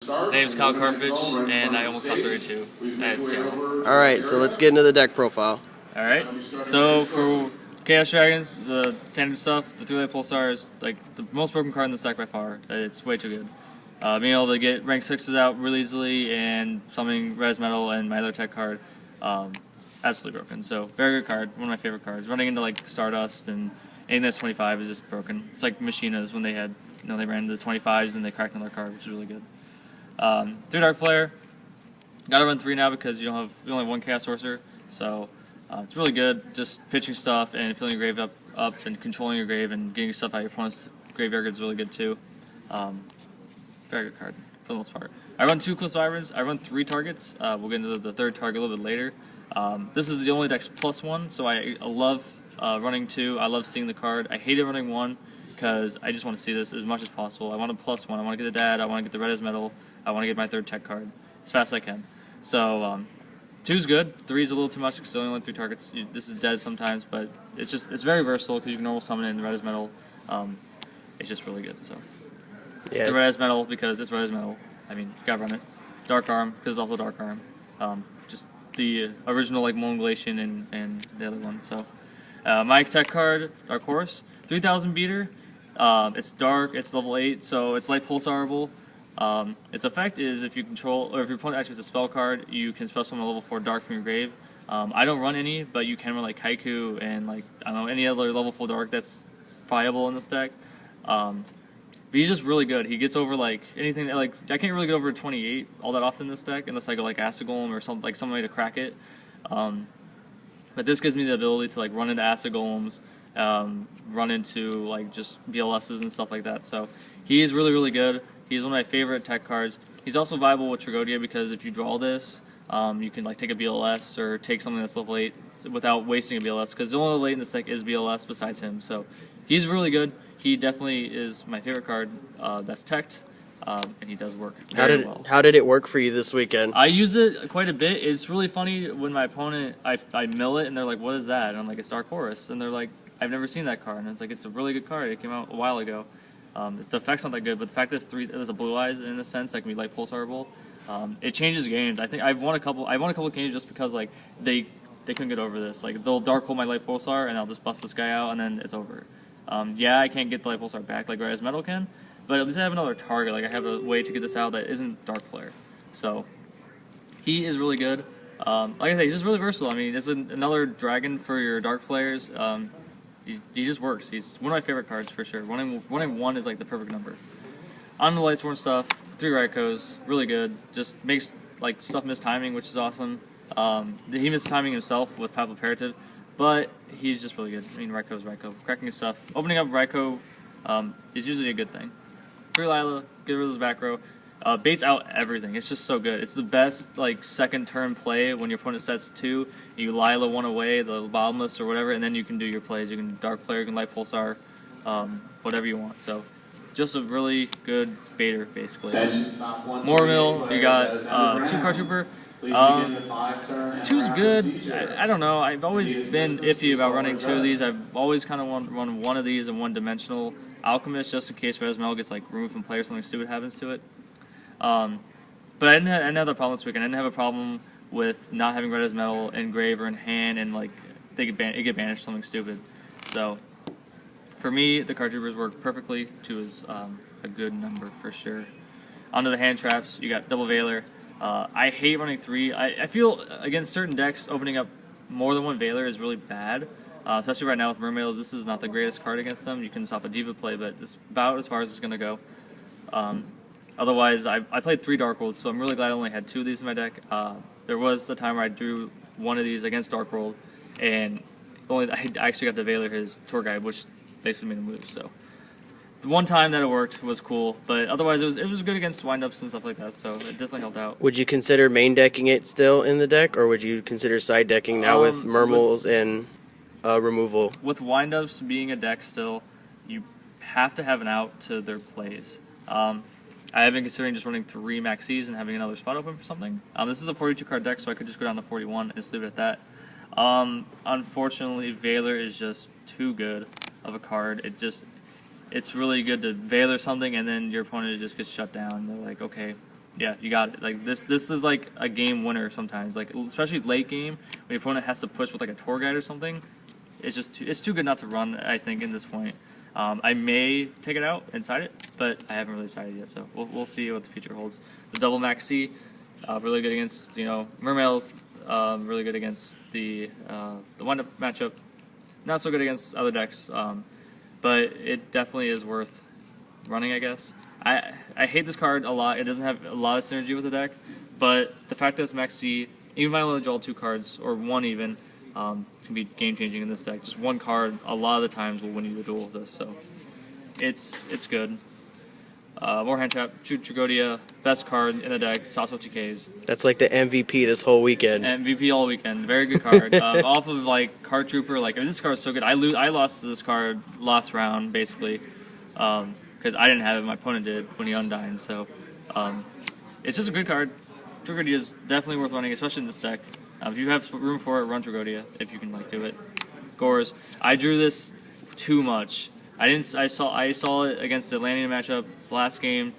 My name's Kyle Karpich, and I almost top 32 at Seattle. Alright, so let's get into the deck profile. Alright, so for Chaos Dragons, the standard stuff, the 3-light Pulsar is like the most broken card in the deck by far. It's way too good. Being able to get rank 6s out really easily and summoning Res Metal and my other tech card, absolutely broken. So, very good card, one of my favorite cards. Running into like Stardust and anything that's 25 is just broken. It's like Machinas when they had, they ran into the 25s and they cracked another card, which is really good. 3 Dark Flare. Gotta run 3 now because you only have one Chaos Sorcerer, so it's really good. Just pitching stuff and filling your grave up and controlling your grave and getting stuff out of your opponent's graveyard is really good too. Very good card for the most part. I run 2 Close Survivors. I run 3 targets. We'll get into the third target a little bit later. This is the only dex +1, so I love running 2. I love seeing the card. I hated running 1 because I just want to see this as much as possible. I want a +1. I want to get the dad. I want to get the red as metal. I want to get my 3rd tech card as fast as I can. So 2's good. 3 is a little too much because I only want 3 targets. This is dead sometimes, but it's very versatile because you can normal summon it in the red as metal. It's just really good. So Yeah. the red as metal because it's red as metal. I mean, you gotta run it. Dark Arm because it's also Dark Arm. Just the original like Mongolation and the other one. So my tech card, Dark Horse, 3000 beater. It's dark. It's level 8, so it's light pulsarable. Its effect is if you control, or if your opponent actually has a spell card, you can spell summon a level 4 dark from your grave. I don't run any, but you can run like Haiku and like I don't know any other level 4 dark that's viable in this deck. But he's just really good. He gets over like anything that, like I can't really get over 28 all that often in this deck unless I go like Acid Golem or something like some way to crack it. But this gives me the ability to like run into Acid Golems, run into like just BLSs and stuff like that. So he's really good. He's one of my favorite tech cards. He's also viable with Tragodia because if you draw this, you can like take a BLS or take something that's level 8 without wasting a BLS because the only level 8 in this deck is BLS besides him. So he's really good. He definitely is my favorite card that's teched, and he does work very well. How did it work for you this weekend? I use it quite a bit. It's really funny when my opponent, I mill it and they're like, what is that? And I'm like, it's Dark Horse. And they're like, I've never seen that card. And it's like, it's a really good card. It came out a while ago. The effect's not that good, but the fact that there's a blue eyes in a sense that can be like pulsarable, it changes games. I think I've won a couple games just because like they couldn't get over this. Like they'll dark hole my light pulsar and I'll just bust this guy out and then it's over. Yeah, I can't get the light pulsar back like Red as Metal can, but at least I have another target. Like I have a way to get this out that isn't Dark Flare. So he is really good. Like I say, he's just really versatile. I mean, it's another dragon for your Dark Flares. He just works. He's one of my favorite cards for sure. Running 1 is like the perfect number. On the Lightsworn stuff, 3 Raikos, really good. Just makes like stuff miss timing, which is awesome. He missed timing himself with Papal Imperative, but he's just really good. I mean, Raiko's Raiko. Cracking his stuff. Opening up Raiko is usually a good thing. 3 Lila, get rid of his back row. Baits out everything. It's just so good. It's the best like second turn play when your opponent sets 2. You Lila 1 away, the Bottomless or whatever, and then you can do your plays. You can Dark Flare, you can Light Pulsar, whatever you want. So just a really good baiter, basically. More mill, you got 2 Card Trooper. 2's good. I don't know. I've always been iffy about running 2 of these. I've always kind of wanted to run 1 of these and 1-dimensional Alchemist just in case Res Metal gets like removed from play or something stupid happens to it. But I didn't have that problem this weekend. I didn't have a problem with not having red as metal in grave or in hand, and like it get banished something stupid. So for me, the card troopers work perfectly. 2 is a good number for sure. Onto the hand traps, you got double Veiler. I hate running 3. I feel against certain decks, opening up more than 1 Veiler is really bad. Especially right now with Mermaids, this is not the greatest card against them. You can stop a Diva play, but it's about as far as it's going to go. Otherwise, I played 3 Dark Worlds, so I'm really glad I only had 2 of these in my deck. There was a time where I drew 1 of these against Dark World, and I actually got to Veiler his tour guide, which basically made him lose. So the one time that it worked was cool, but otherwise it was good against windups and stuff like that. So it definitely helped out. Would you consider main decking it still in the deck, or would you consider side decking now with Mermals and removal? With windups being a deck still, you have to have an out to their plays. I have been considering just running 3 Maxis and having another spot open for something. This is a 42 card deck, so I could just go down to 41 and just leave it at that. Unfortunately, Veiler is just too good of a card. It's really good to Veiler something, and then your opponent just gets shut down. They're like, okay, Yeah, you got it. Like this is like a game winner sometimes. Like especially late game when your opponent has to push with like a tour guide or something. It's just it's too good not to run. I think in this point, I may take it out and side it, but I haven't really sided yet. So we'll see what the future holds. The double max C, really good against Mermails. Really good against the wind up matchup. Not so good against other decks, but it definitely is worth running, I guess. I hate this card a lot. It doesn't have a lot of synergy with the deck, but the fact that it's max C, even if I only draw 2 cards, or 1 even, can be game-changing in this deck. Just 1 card, a lot of the times, will win you the duel with this, so it's good. More hand trap, Tragodia, best card in the deck, stops OTKs. That's like the MVP this whole weekend. MVP all weekend, very good card. Off of like Card Trooper, like this card is so good. I lost to this card last round basically, because I didn't have it, my opponent did when he undined. So it's just a good card. Tragodia is definitely worth running, especially in this deck. If you have room for it, run Tragodia if you can like do it. Gores, I drew this too much. I saw it against the Atlantean matchup last game.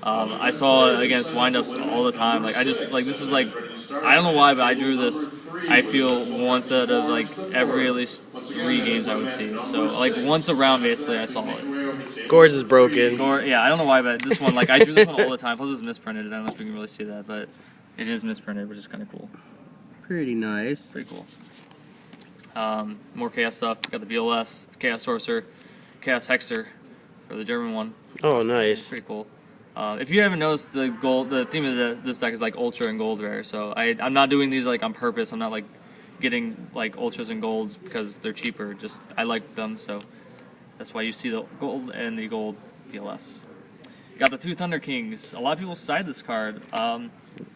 I saw it against windups all the time. Like this was like, I don't know why, but I drew this. I feel once out of like every at least 3 games I would see it. So like once a round basically I saw it. Gores is broken. Yeah, I don't know why, but this one like I drew this one all the time. Plus it's misprinted. I don't know if you can really see that, but it is misprinted, which is kind of cool. Pretty nice. Pretty cool. More chaos stuff. Got the BLS, Chaos Sorcerer, Chaos Hexer for the German one. Oh, nice. It's pretty cool. If you haven't noticed, the theme of this deck is like ultra and gold rare. So I'm not doing these like on purpose. I'm not like getting like ultras and golds because they're cheaper. Just I like them, so that's why you see the gold and the gold BLS. Got the 2 Thunder Kings. A lot of people side this card.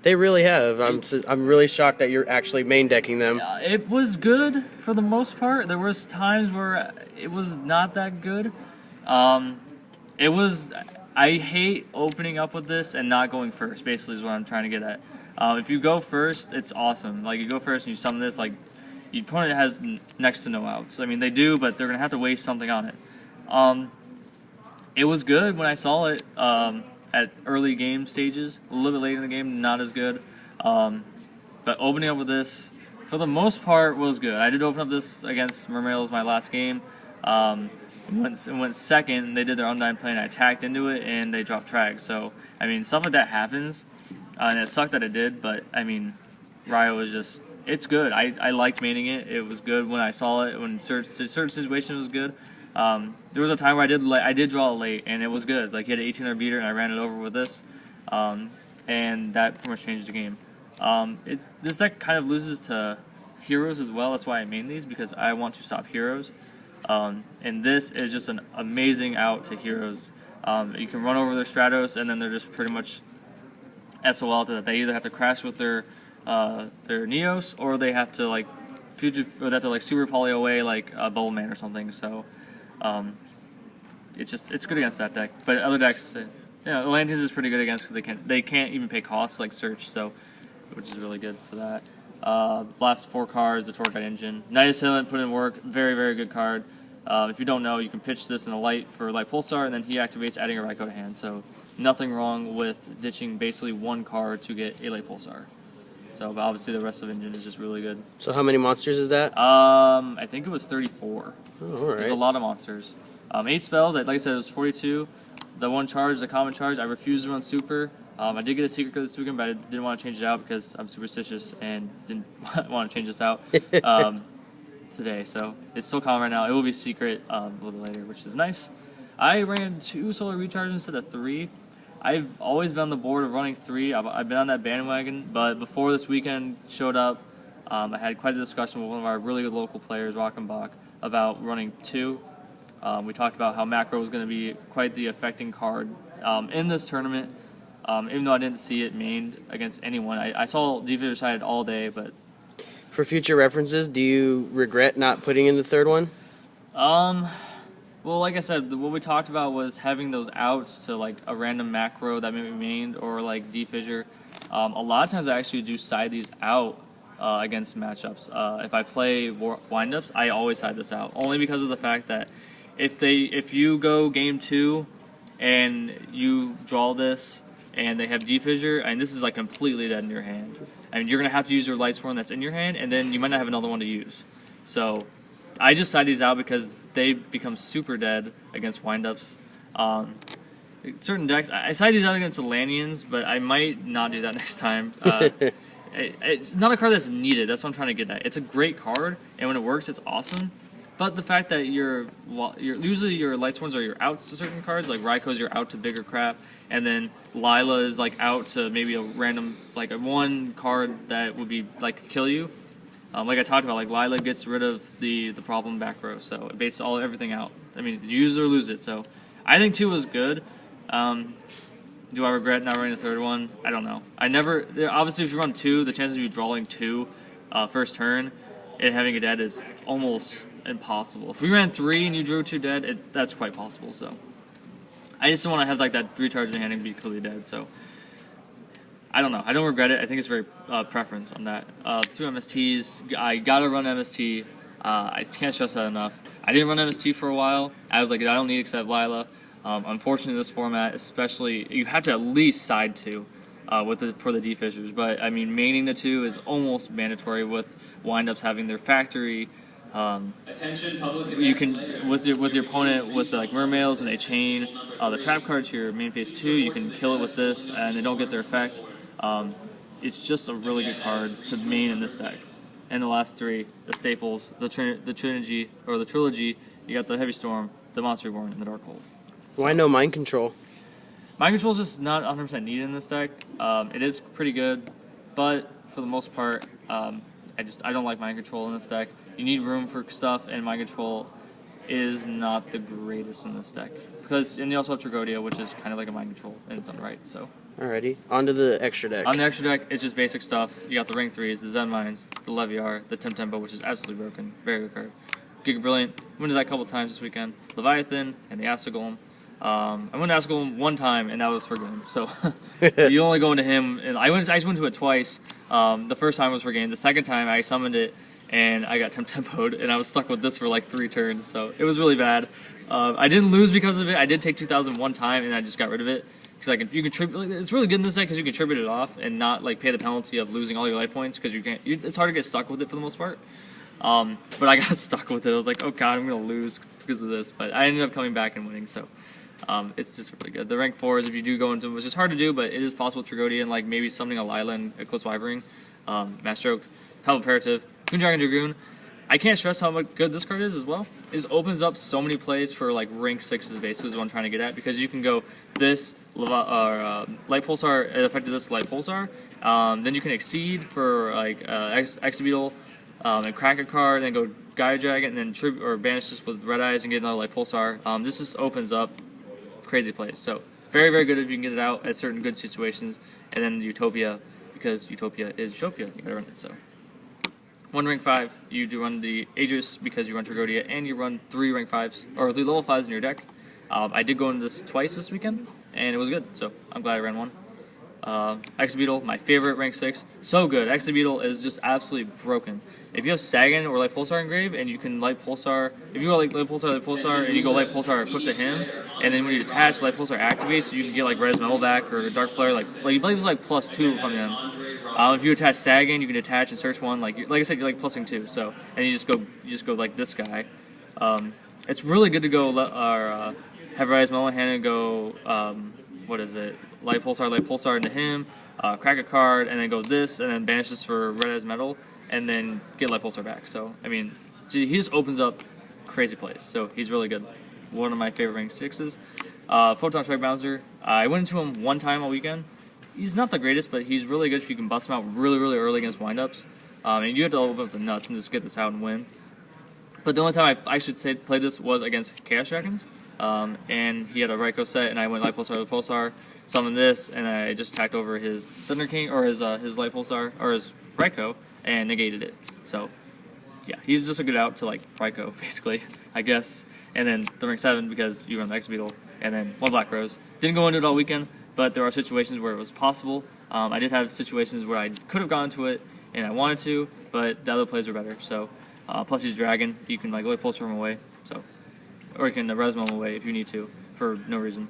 They really have. I'm really shocked that you're actually main decking them. It was good for the most part. There was times where it was not that good. It was. I hate opening up with this and not going first. Basically, is what I'm trying to get at. If you go first, it's awesome. Like you go first and you summon this. Like your opponent has next to no outs. I mean, they do, but they're gonna have to waste something on it. It was good when I saw it. At early game stages, a little bit later in the game, not as good. But opening up with this, for the most part, was good. I did open up this against Mermails my last game. It went second, they did their undying play, and I attacked into it, and they dropped Trag. So, I mean, stuff like that happens, and it sucked that it did, but, I mean, Ryo was just, it's good. I liked maining it. It was good when I saw it, when certain situation was good. There was a time where I did draw it late, and it was good. Like, he had an 1800 beater, and I ran it over with this, and that pretty much changed the game. This deck kind of loses to heroes as well. That's why I main these, because I want to stop heroes. And this is just an amazing out to heroes. You can run over their Stratos, and then they're just pretty much SOL to that. They either have to crash with their Neos, or they have to like super poly away like a Bubble Man or something. So it's good against that deck. But other decks, Atlanteans is pretty good against because they can't even pay costs like Search, so which is really good for that. Last 4 cards, the Torque Engine. Night Assailant put in work, very, very good card. If you don't know, you can pitch this in a light for Light Pulsar, and then he activates adding a Raikou to hand. So nothing wrong with ditching basically 1 card to get a Light Pulsar. So, but obviously the rest of Engine is just really good. So how many monsters is that? I think it was 34. Oh, all right. There's a lot of monsters. 8 spells, like I said, it was 42. The 1 charge, the common charge, I refused to run super. I did get a secret card this weekend, but I didn't want to change it out because I'm superstitious and didn't want to change this out today. So it's still common right now. It will be secret a little later, which is nice. I ran 2 solar recharges instead of 3. I've always been on the board of running 3. I've been on that bandwagon, but before this weekend showed up, I had quite a discussion with one of our really good local players, Rockenbach, about running 2. We talked about how macro was going to be quite the affecting card in this tournament. Even though I didn't see it mained against anyone. I saw Diva decided all day, but... For future references, do you regret not putting in the 3rd one? Well, like I said, what we talked about was having those outs to, like, a random macro that may be mained, or, like, D-Fissure. A lot of times I actually do side these out against matchups. If I play windups, I always side this out, only because of the fact that if you go game 2 and you draw this, and they have defissure, and this is like completely dead in your hand. I mean, you're gonna have to use your light sworn that's in your hand, and then you might not have another one to use. So I just side these out because they become super dead against windups. Certain decks, I side these out against the Lanians, but I might not do that next time. It's not a card that's needed. That's what I'm trying to get at. It's a great card, and when it works, it's awesome. But the fact that usually your light sworns are your outs to certain cards, like Raikou, you're out to bigger crap, and then Lila is like out to maybe a random, like a one card that would be like kill you. Like I talked about, like Lila gets rid of the problem back row, so it baits everything out. I mean, use it or lose it. So I think 2 was good. Do I regret not running the third one? I don't know. Obviously, if you run 2, the chances of you drawing 2 first turn and having a dead is almost impossible. If we ran 3 and you drew 2 dead, that's quite possible. So I just don't want to have like that 3 charge in hand and be completely dead. So I don't know. I don't regret it. I think it's very preference on that. 2 MSTs. I gotta run MST. I can't stress that enough. I didn't run MST for a while. I was like, I don't need except Lila. Unfortunately, this format, especially, you have to at least side 2 for the defissures. But I mean, maining the 2 is almost mandatory with windups having their factory. Attention, public You can with your opponent with like mermails and they chain the trap card to your main phase 2. You can kill it with this, and they don't get their effect. It's just a really good card to main in this deck. And the last 3, the staples, the trilogy, you got the Heavy Storm, the Monster Reborn, and the Dark Hold. Why no mind control? Mind control is just not 100% needed in this deck. It is pretty good, but for the most part, I don't like mind control in this deck. You need room for stuff, and mind control is not the greatest in this deck. And you also have Tragodia, which is kind of like a mind control in its own right. So. Alrighty, on to the extra deck. On the extra deck, it's just basic stuff. You got the Ring 3s, the Zen Mines, the Leviar, the Tempo, which is absolutely broken. Very good card. Giga Brilliant. Went to that a couple times this weekend. Leviathan and the Acid Golem. I went to Acid Golem one time, and that was for game. So you only go into him. And I just went to it twice. The first time was for game. The second time, I summoned it, and I got Tempo'd, and I was stuck with this for like 3 turns. So it was really bad. I didn't lose because of it. I did take 2,000 one time, and I just got rid of it. Because it's really good in this deck because you can tribute it off and not like pay the penalty of losing all your life points because it's hard to get stuck with it for the most part. But I got stuck with it. I was like, oh god, I'm gonna lose because of this. But I ended up coming back and winning. So it's just really good. The rank 4s, if you do go into, which is hard to do, but it is possible. Tragodia and like maybe summoning a Lila and Eclipse Wyvering, Master Hell Imperative, Moon Dragon Dragoon. I can't stress how good this card is as well. It opens up so many plays for like rank 6s basically is what I'm trying to get at, because you can go this Light Pulsar, it affected this Light Pulsar, then you can Exceed for like Exabeetle and crack a card, and then go Gaia Dragon, and then or banish this with Red Eyes and get another Light Pulsar. This just opens up crazy plays. So very, very good if you can get it out at certain good situations. And then Utopia, because Utopia is Utopia, you gotta run it. So 1 rank 5, you do run the Aegis because you run Tragodia, and you run 3 rank 5s, or 3 level 5s in your deck. I did go into this twice this weekend, and it was good, so I'm glad I ran one. Exabeetle, my favorite rank 6, so good. Exabeetle is just absolutely broken. If you have Sagan or Light Pulsar engraved, and you can Light Pulsar, if you go like Light Pulsar, and you go Light Pulsar equipped to him, and then when you attach, Light Pulsar activates, so you can get like Red Metal back or Dark Flare, like you play like +2 from him. If you attach Sagan, you can attach and search one, like I said, you're like +2, 2, so, and you just go like this guy. It's really good to go have Rise Metal in hand and go what is it? Light Pulsar into him, crack a card, and then go this, and then banish this for Red as Metal, and then get Light Pulsar back. So, I mean, he just opens up crazy plays. So, he's really good. One of my favorite rank 6s. Photon Strike Bouncer. I went into him one time all weekend. He's not the greatest, but he's really good if you can bust him out really, really early against windups. And you have to open up the nuts and just get this out and win. But the only time I should say played this was against Chaos Dragons. And he had a Raikou set, and I went Light Pulsar, summoned this, and I just attacked over his Thunder King, or his Light Pulsar, or his Raikou, and negated it. So, yeah, he's just a good out to, like, Raikou, basically, I guess. And then the rank 7, because you run the Exabeetle, and then 1 Black Rose. Didn't go into it all weekend, but there are situations where it was possible. I did have situations where I could have gone to it, and I wanted to, but the other plays were better. So, plus he's Dragon, you can, like, Light Pulsar him away, so... Or you can res him away if you need to, for no reason.